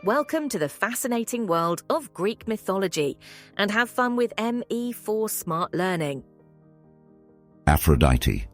Welcome to the fascinating world of Greek mythology and have fun with ME4 Smart Learning. Aphrodite.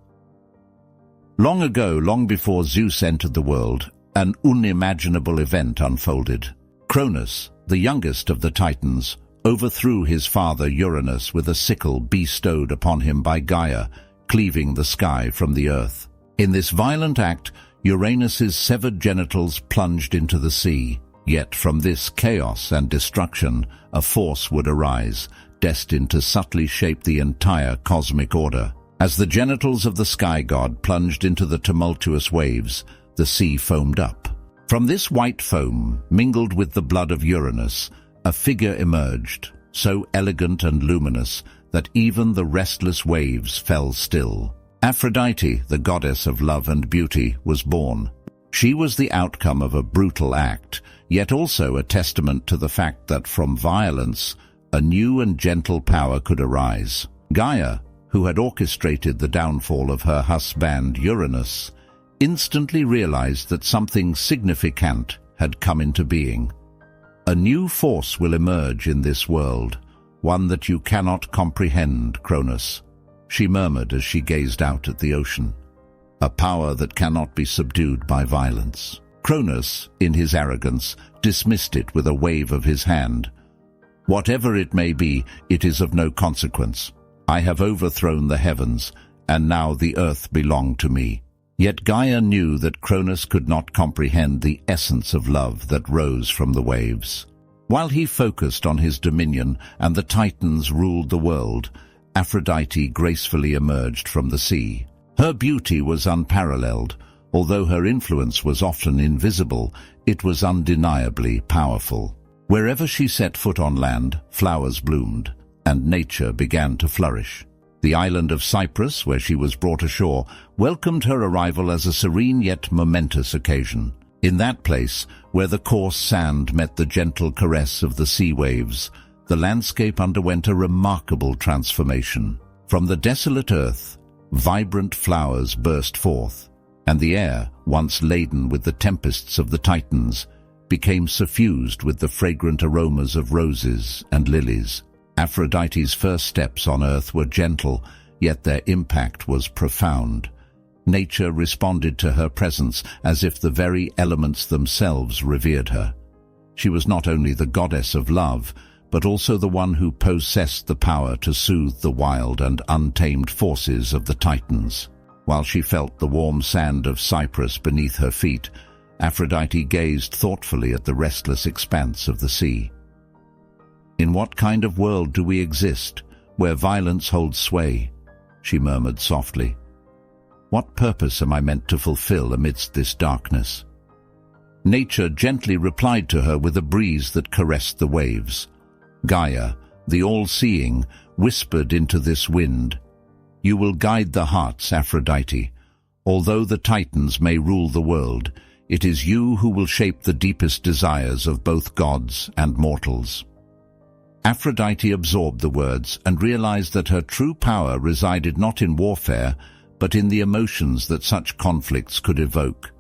Long ago, long before Zeus entered the world, an unimaginable event unfolded. Kronos, the youngest of the Titans, overthrew his father Uranus with a sickle bestowed upon him by Gaia, cleaving the sky from the earth. In this violent act, Uranus's severed genitals plunged into the sea. Yet from this chaos and destruction, a force would arise, destined to subtly shape the entire cosmic order. As the genitals of the sky god plunged into the tumultuous waves, the sea foamed up. From this white foam, mingled with the blood of Uranus, a figure emerged, so elegant and luminous that even the restless waves fell still. Aphrodite, the goddess of love and beauty, was born. She was the outcome of a brutal act, yet also a testament to the fact that from violence, a new and gentle power could arise. Gaia, who had orchestrated the downfall of her husband Uranus, instantly realized that something significant had come into being. A new force will emerge in this world, one that you cannot comprehend, Kronos, she murmured as she gazed out at the ocean. A power that cannot be subdued by violence. Kronos, in his arrogance, dismissed it with a wave of his hand. Whatever it may be, it is of no consequence. I have overthrown the heavens, and now the earth belongs to me. Yet Gaia knew that Kronos could not comprehend the essence of love that rose from the waves. While he focused on his dominion and the Titans ruled the world, Aphrodite gracefully emerged from the sea. Her beauty was unparalleled. Although her influence was often invisible, it was undeniably powerful. Wherever she set foot on land, flowers bloomed, and nature began to flourish. The island of Cyprus, where she was brought ashore, welcomed her arrival as a serene yet momentous occasion. In that place, where the coarse sand met the gentle caress of the sea waves, the landscape underwent a remarkable transformation. From the desolate earth, vibrant flowers burst forth, and the air, once laden with the tempests of the Titans, became suffused with the fragrant aromas of roses and lilies. Aphrodite's first steps on earth were gentle, yet their impact was profound. Nature responded to her presence as if the very elements themselves revered her. She was not only the goddess of love, but also the one who possessed the power to soothe the wild and untamed forces of the Titans. While she felt the warm sand of Cyprus beneath her feet, Aphrodite gazed thoughtfully at the restless expanse of the sea. "In what kind of world do we exist, where violence holds sway?" she murmured softly. "What purpose am I meant to fulfill amidst this darkness?" Nature gently replied to her with a breeze that caressed the waves. Gaia, the all-seeing, whispered into this wind, "You will guide the hearts, Aphrodite. Although the Titans may rule the world, it is you who will shape the deepest desires of both gods and mortals." Aphrodite absorbed the words and realized that her true power resided not in warfare, but in the emotions that such conflicts could evoke.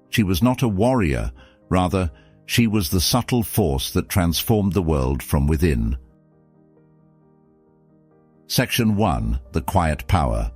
She was not a warrior, rather, she was the subtle force that transformed the world from within. Section 1. The Quiet Power.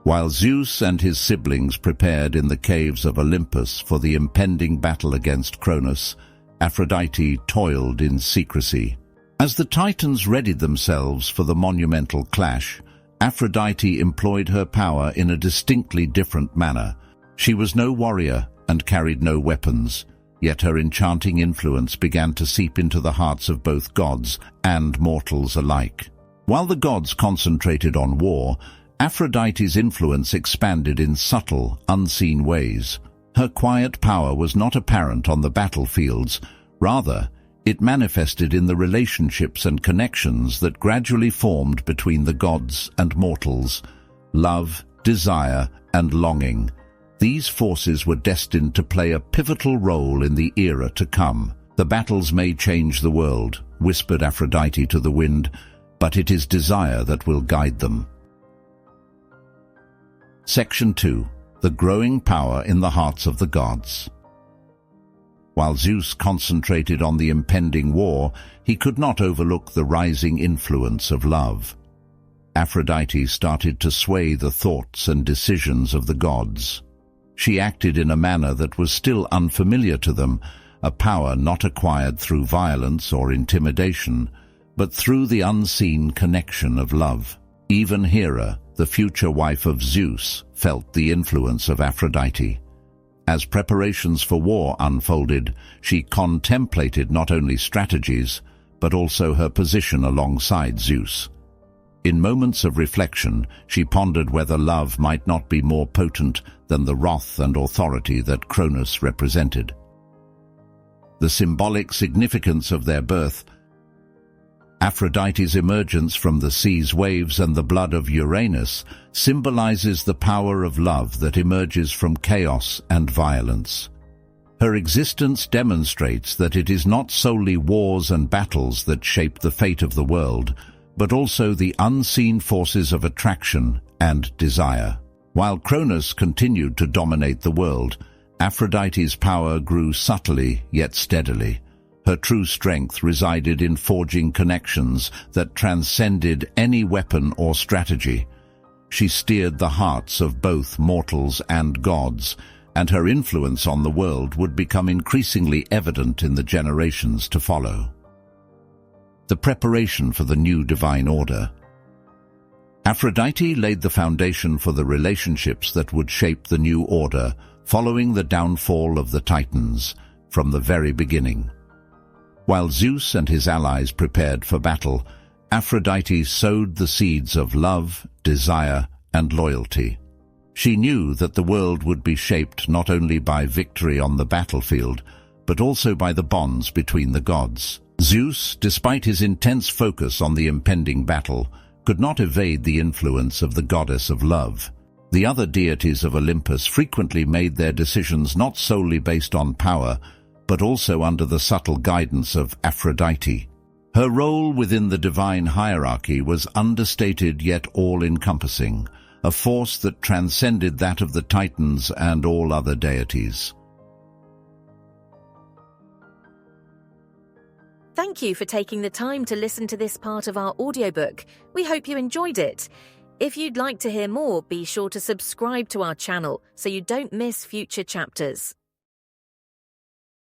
While Zeus and his siblings prepared in the caves of Olympus for the impending battle against Kronos, Aphrodite toiled in secrecy. As the Titans readied themselves for the monumental clash, Aphrodite employed her power in a distinctly different manner. She was no warrior and carried no weapons, yet her enchanting influence began to seep into the hearts of both gods and mortals alike. While the gods concentrated on war, Aphrodite's influence expanded in subtle, unseen ways. Her quiet power was not apparent on the battlefields. Rather, it manifested in the relationships and connections that gradually formed between the gods and mortals. Love, desire, and longing. These forces were destined to play a pivotal role in the era to come. "The battles may change the world," whispered Aphrodite to the wind, "but it is desire that will guide them." Section 2. The Growing Power in the Hearts of the Gods. While Zeus concentrated on the impending war, he could not overlook the rising influence of love. Aphrodite started to sway the thoughts and decisions of the gods. She acted in a manner that was still unfamiliar to them, a power not acquired through violence or intimidation, but through the unseen connection of love. Even Hera, the future wife of Zeus, felt the influence of Aphrodite. As preparations for war unfolded, she contemplated not only strategies, but also her position alongside Zeus. In moments of reflection, she pondered whether love might not be more potent than the wrath and authority that Kronos represented. The symbolic significance of their birth, Aphrodite's emergence from the sea's waves and the blood of Uranus, symbolizes the power of love that emerges from chaos and violence. Her existence demonstrates that it is not solely wars and battles that shape the fate of the world, but also the unseen forces of attraction and desire. While Kronos continued to dominate the world, Aphrodite's power grew subtly yet steadily. Her true strength resided in forging connections that transcended any weapon or strategy. She steered the hearts of both mortals and gods, and her influence on the world would become increasingly evident in the generations to follow. The preparation for the new divine order. Aphrodite laid the foundation for the relationships that would shape the new order, following the downfall of the Titans from the very beginning. While Zeus and his allies prepared for battle, Aphrodite sowed the seeds of love, desire, and loyalty. She knew that the world would be shaped not only by victory on the battlefield, but also by the bonds between the gods. Zeus, despite his intense focus on the impending battle, could not evade the influence of the goddess of love. The other deities of Olympus frequently made their decisions not solely based on power, but also under the subtle guidance of Aphrodite. Her role within the divine hierarchy was understated yet all-encompassing, a force that transcended that of the Titans and all other deities. Thank you for taking the time to listen to this part of our audiobook. We hope you enjoyed it. If you'd like to hear more, be sure to subscribe to our channel so you don't miss future chapters.